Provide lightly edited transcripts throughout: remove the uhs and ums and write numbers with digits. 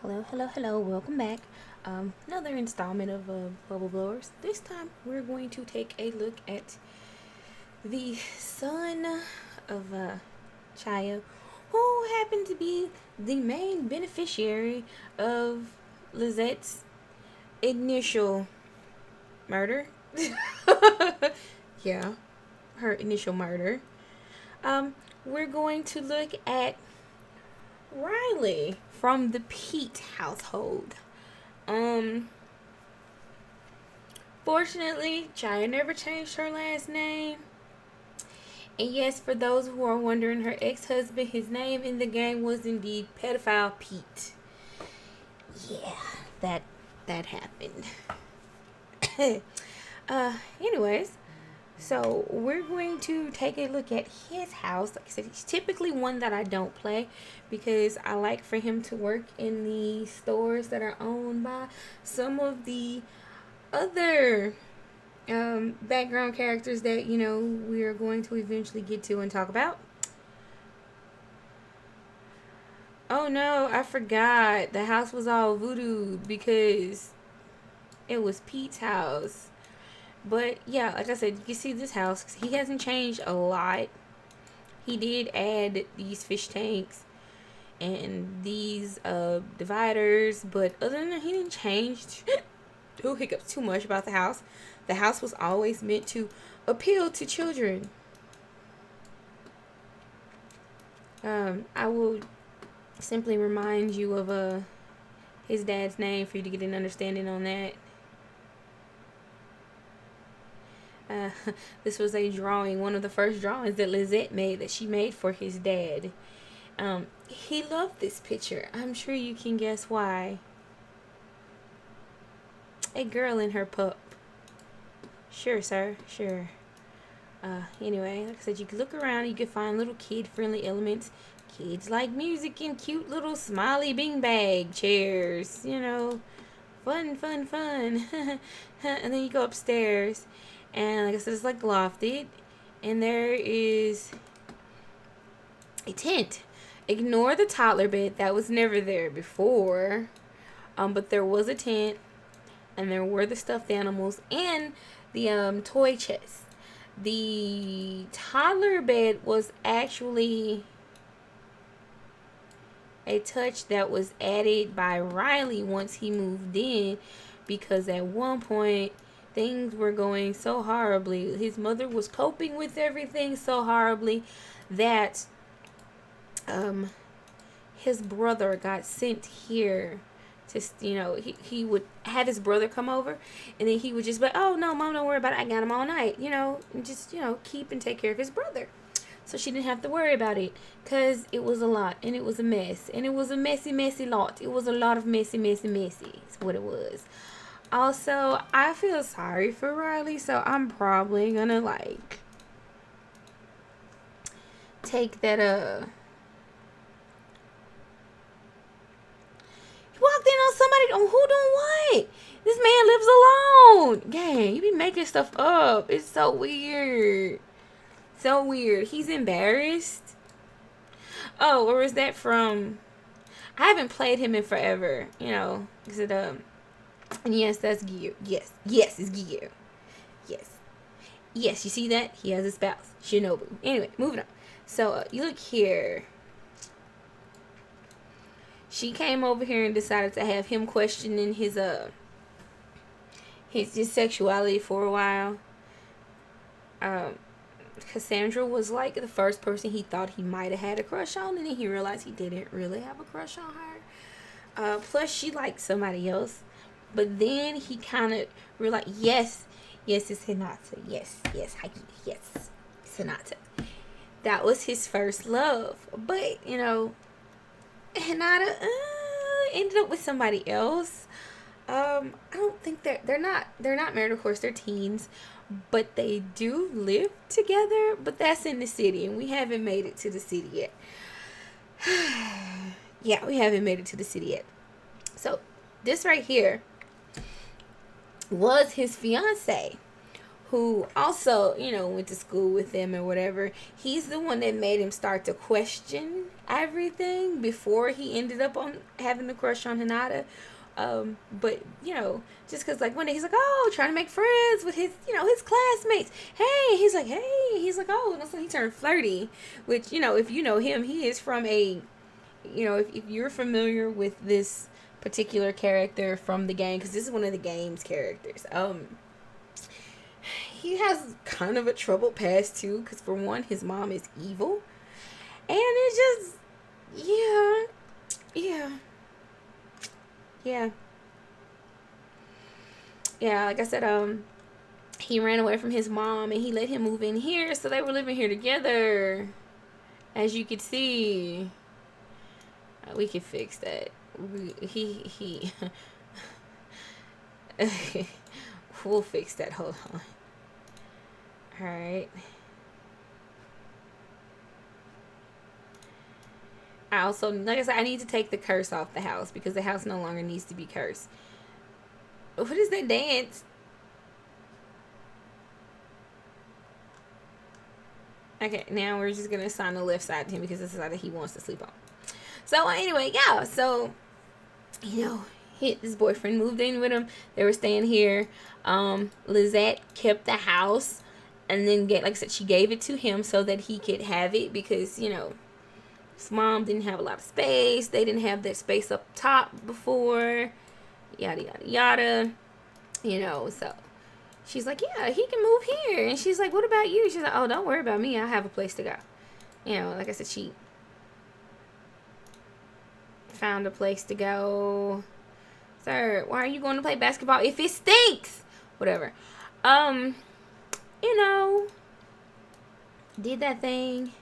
Hello, welcome back. Another installment of Bubble Blowers. This time we're going to take a look at the son of Chaya, who happened to be the main beneficiary of Lizette's initial murder. Yeah, her initial murder. We're going to look at Riley from the Pete household. Fortunately, Chaya never changed her last name. And yes, for those who are wondering, her ex-husband, his name in the game was indeed pedophile Pete. Yeah, that happened. Anyways, so we're going to take a look at his house. Like I said, he's typically one that I don't play because I like for him to work in the stores that are owned by some of the other background characters that, we are going to eventually get to and talk about. Oh no, I forgot. The house was all voodoo because it was Pete's house. But yeah, like I said, you can see this house. He hasn't changed a lot. He did add these fish tanks and these dividers, but other than that, he didn't change too hiccups too much about the house. The house was always meant to appeal to children. I will simply remind you of his dad's name for you to get an understanding on that. This was a drawing, one of the first drawings that Lizette made, that she made for his dad. He loved this picture. I'm sure you can guess why. A girl and her pup. Sure, sir. Sure. Anyway, like I said, you can look around. You can find little kid-friendly elements. Kids like music and cute little smiley beanbag chairs. Fun. And then you go upstairs. And like I said, it's like lofted. And there is a tent. Ignore the toddler bed. That was never there before. But there was a tent. And there were the stuffed animals. And the toy chest. The toddler bed was actually a touch that was added by Riley once he moved in. Because at one point, things were going so horribly. His mother was coping with everything so horribly that his brother got sent here to, he would have his brother come over, and then he would just be like, oh no, mom, don't worry about it, I got him all night, and just, keep and take care of his brother. So she didn't have to worry about it, because it was a lot, and it was a mess, and it was a messy lot. It was a lot of messy is what it was. Also, I feel sorry for Riley, so I'm probably gonna take that he walked in on somebody on who doing what? This man lives alone. Gang, you be making stuff up. It's so weird. So weird. He's embarrassed. Oh, or is that from, I haven't played him in forever, is it and yes, that's Gear. Yes, it's Gear. Yes, you see that? He has a spouse, Shinobu. Anyway, moving on. So, you look here. She came over here and decided to have him questioning his sexuality for a while. Cassandra was like the first person he thought he might have had a crush on, and then he realized he didn't really have a crush on her. Plus, she liked somebody else. But then he kind of realized, yes, it's Hinata. Yes, it's Hinata. That was his first love. But, Hinata ended up with somebody else. I don't think they're not married, of course, they're teens. But they do live together. But that's in the city, and we haven't made it to the city yet. Yeah, we haven't made it to the city yet. So, this right here was his fiance, who also, you know, went to school with them or whatever. He's the one that made him start to question everything before he ended up on having a crush on Hinata. But, you know, just because, like, one day he's like, oh, trying to make friends with his, you know, his classmates. Hey, he's like, oh, and so he turned flirty, which, you know, if you know him, he is from a, you know, if you're familiar with this particular character from the game, because this is one of the game's characters, he has kind of a troubled past too, because for one, his mom is evil, and it's just, yeah, like I said, he ran away from his mom and he let him move in here, so they were living here together, as you could see. We can fix that. We'll fix that. Hold on. Alright. I also, like I said, I need to take the curse off the house because the house no longer needs to be cursed. What is that dance? Okay, now we're just going to assign the left side to him because this is the side that he wants to sleep on. So, anyway, yeah. So, you know, his boyfriend moved in with him. They were staying here. Lizette kept the house. And then, like I said, she gave it to him so that he could have it. Because, you know, his mom didn't have a lot of space. They didn't have that space up top before. Yada, yada, yada. You know, so she's like, yeah, he can move here. And she's like, what about you? She's like, oh, don't worry about me. I have a place to go. You know, like I said, she found a place to go. Sir, why are you going to play basketball if it stinks? Whatever. You know, did that thing.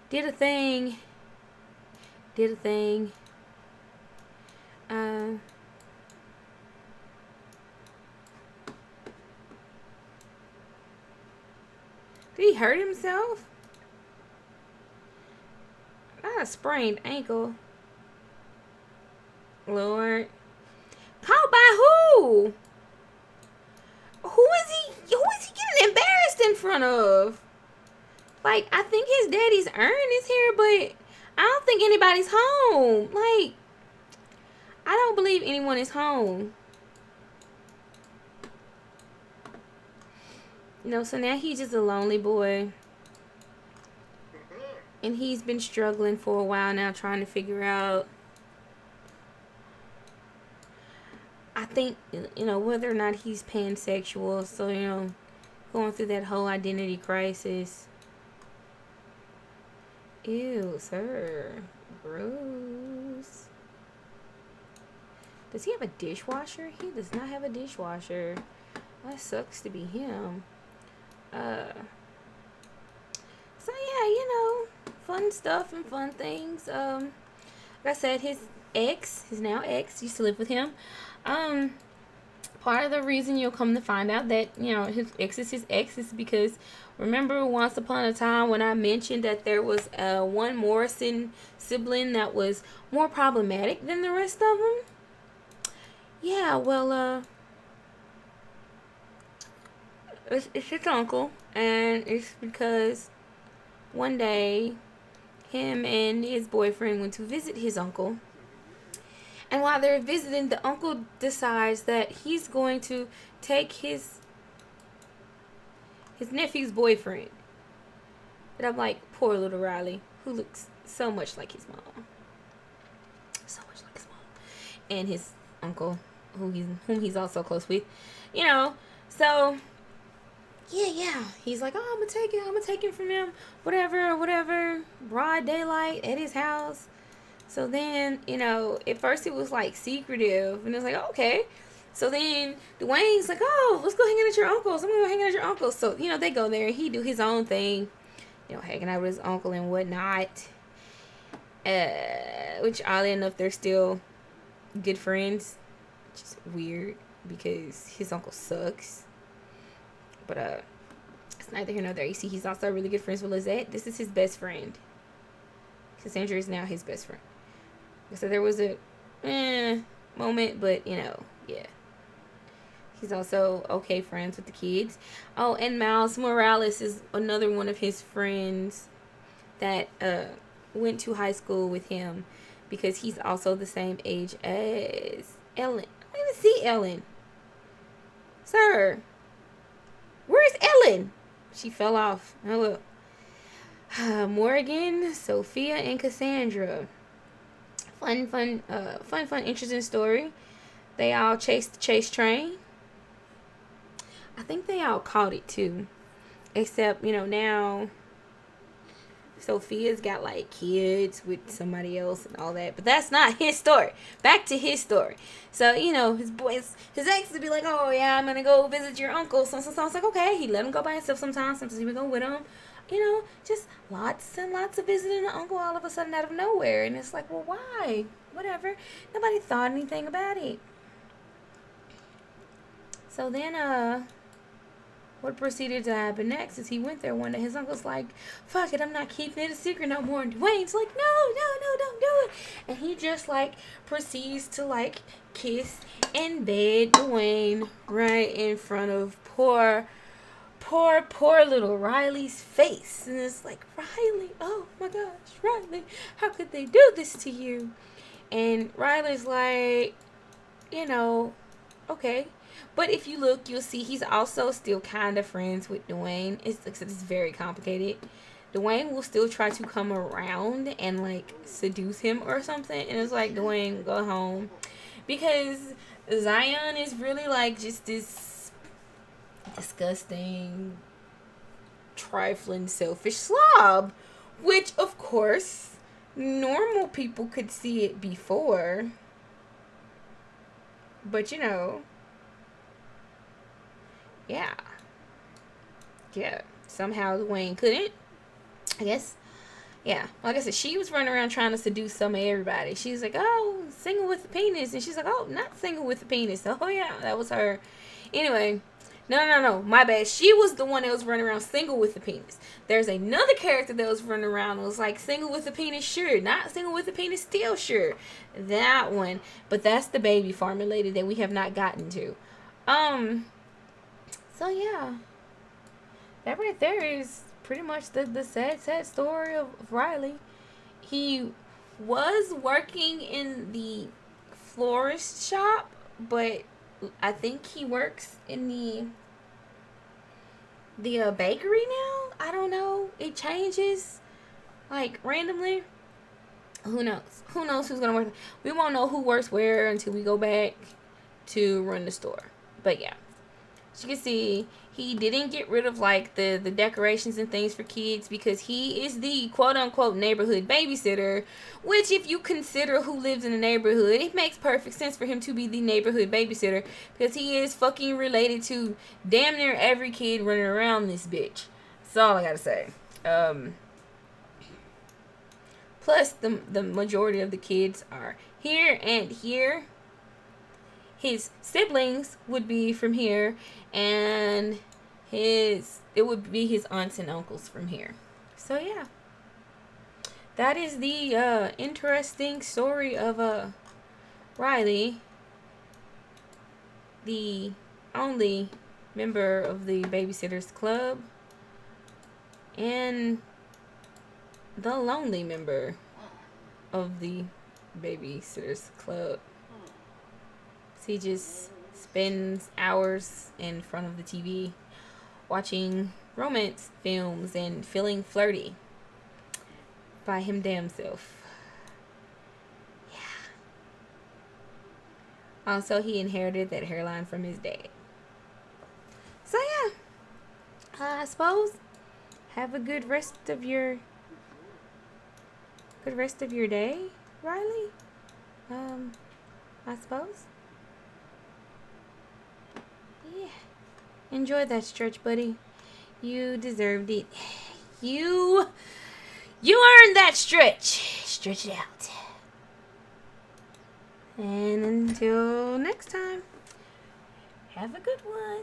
Did a thing. Did a thing. Did he hurt himself? Not a sprained ankle. Lord. Caught by who? Who is he getting embarrassed in front of? Like, I think his daddy's Earn is here, but I don't think anybody's home. Like, I don't believe anyone is home. You know, so now he's just a lonely boy. And he's been struggling for a while now, trying to figure out, I think, you know, whether or not he's pansexual. So, you know, going through that whole identity crisis. Ew, sir. Gross. Does he have a dishwasher? He does not have a dishwasher. That sucks to be him. So yeah, you know, fun stuff and fun things. Like I said, his now ex, used to live with him. Part of the reason you'll come to find out that, you know, his ex is because, remember once upon a time when I mentioned that there was one Morrisson sibling that was more problematic than the rest of them? Yeah, well, it's his uncle, and it's because one day him and his boyfriend went to visit his uncle. And while they're visiting, the uncle decides that he's going to take his nephew's boyfriend. And I'm like, poor little Riley, who looks so much like his mom. So much like his mom. And his uncle, whom he's also close with. You know, so yeah. He's like, oh, I'm gonna take him from him. Whatever. Broad daylight at his house. So then, you know, at first it was like secretive, and it was like, oh, okay. So then Dwayne's like, oh, let's go hang out at your uncle's. I'm gonna go hang out at your uncle's. So, you know, they go there and he do his own thing, you know, hanging out with his uncle and whatnot. Which oddly enough, they're still good friends. Which is weird because his uncle sucks. But it's neither here nor there. You see, he's also really good friends with Lizette. This is his best friend. Cassandra is now his best friend. So there was a moment, but, you know, yeah. He's also okay friends with the kids. Oh, and Miles Morales is another one of his friends that went to high school with him because he's also the same age as Ellen. I don't even see Ellen. Sir, where's Ellen? She fell off. Oh, look. Morgan, Sophia, and Cassandra. Fun, interesting story. They all chased the chase train. I think they all caught it too. Except, now Sophia's got like kids with somebody else and all that. But that's not his story. Back to his story. So, his ex would be like, oh yeah, I'm gonna go visit your uncle. So I was like, okay. He let him go by himself sometimes. Sometimes he would go with him. Just lots and lots of visiting the uncle all of a sudden out of nowhere. And it's like, well, why? Whatever. Nobody thought anything about it. So then, what proceeded to happen next is he went there one day. His uncle's like, fuck it, I'm not keeping it a secret no more. And Dwayne's like, no, don't do it. And he just, proceeds to, kiss and bed Dwayne right in front of poor little Riley's face. And it's like, Riley, oh my gosh, Riley, how could they do this to you? And Riley's like, okay. But if you look, you'll see he's also still kind of friends with Dwayne. It's very complicated. Dwayne will still try to come around and, seduce him or something. And it's like, Dwayne, go home. Because Zion is really, just this disgusting, trifling, selfish slob. Which, of course, normal people could see it before. But, yeah, somehow Dwayne couldn't, I guess. Yeah, like I said, she was running around trying to seduce some of everybody. She's like, oh, single with the penis. And she's like, oh, not single with the penis. Oh, yeah, that was her. Anyway, no, my bad. She was the one that was running around single with the penis. There's another character that was running around and was like, single with the penis, sure. Not single with the penis, still sure. That one. But that's the baby farmer lady that we have not gotten to. So, yeah. That right there is pretty much the sad story of Riley. He was working in the florist shop, but I think he works in the bakery now. I don't know. It changes, randomly. Who knows? Who knows who's going to work? We won't know who works where until we go back to run the store. But, yeah. As you can see, he didn't get rid of the decorations and things for kids because he is the quote-unquote neighborhood babysitter, which if you consider who lives in the neighborhood, it makes perfect sense for him to be the neighborhood babysitter because he is fucking related to damn near every kid running around this bitch. That's all I gotta say. Plus, the majority of the kids are here and here. His siblings would be from here, and it would be his aunts and uncles from here. So yeah, that is the interesting story of Riley, the only member of the Babysitters Club, and the lonely member of the Babysitters Club. He just spends hours in front of the TV watching romance films and feeling flirty by him damn self. Yeah. Also, he inherited that hairline from his dad. So yeah, I suppose have a good rest of your day, Riley. I suppose. Yeah. Enjoy that stretch, buddy. You deserved it. You earned that stretch. Stretch it out. And until next time, have a good one.